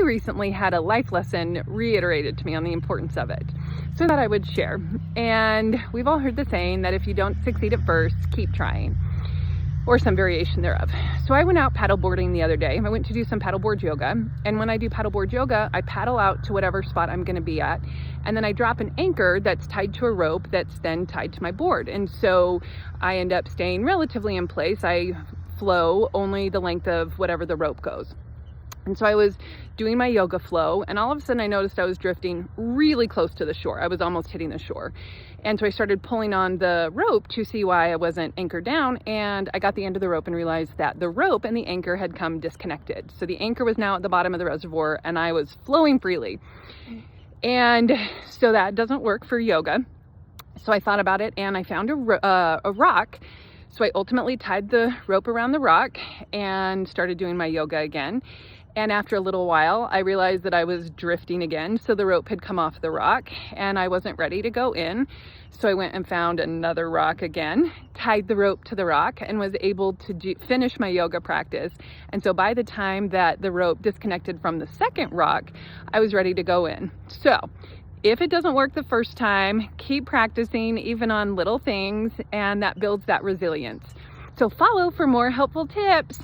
recently had a life lesson reiterated to me on the importance of it. So I thought I would share. And we've all heard the saying that if you don't succeed at first, keep trying, or some variation thereof. So I went out paddleboarding the other day. I went to do some paddleboard yoga. And when I do paddleboard yoga, I paddle out to whatever spot I'm gonna be at. And then I drop an anchor that's tied to a rope that's then tied to my board. And so I end up staying relatively in place. I flow only the length of whatever the rope goes. And so I was doing my yoga flow, and all of a sudden I noticed I was drifting really close to the shore. I was almost hitting the shore. And so I started pulling on the rope to see why I wasn't anchored down, and I got the end of the rope and realized that the rope and the anchor had come disconnected. So the anchor was now at the bottom of the reservoir and I was flowing freely. And so that doesn't work for yoga. So I thought about it and I found a rock. So I ultimately tied the rope around the rock and started doing my yoga again. And after a little while, I realized that I was drifting again. So the rope had come off the rock and I wasn't ready to go in. So I went and found another rock again, tied the rope to the rock, and was able to finish my yoga practice. And so by the time that the rope disconnected from the second rock, I was ready to go in. So if it doesn't work the first time, keep practicing even on little things, and that builds that resilience. So follow for more helpful tips.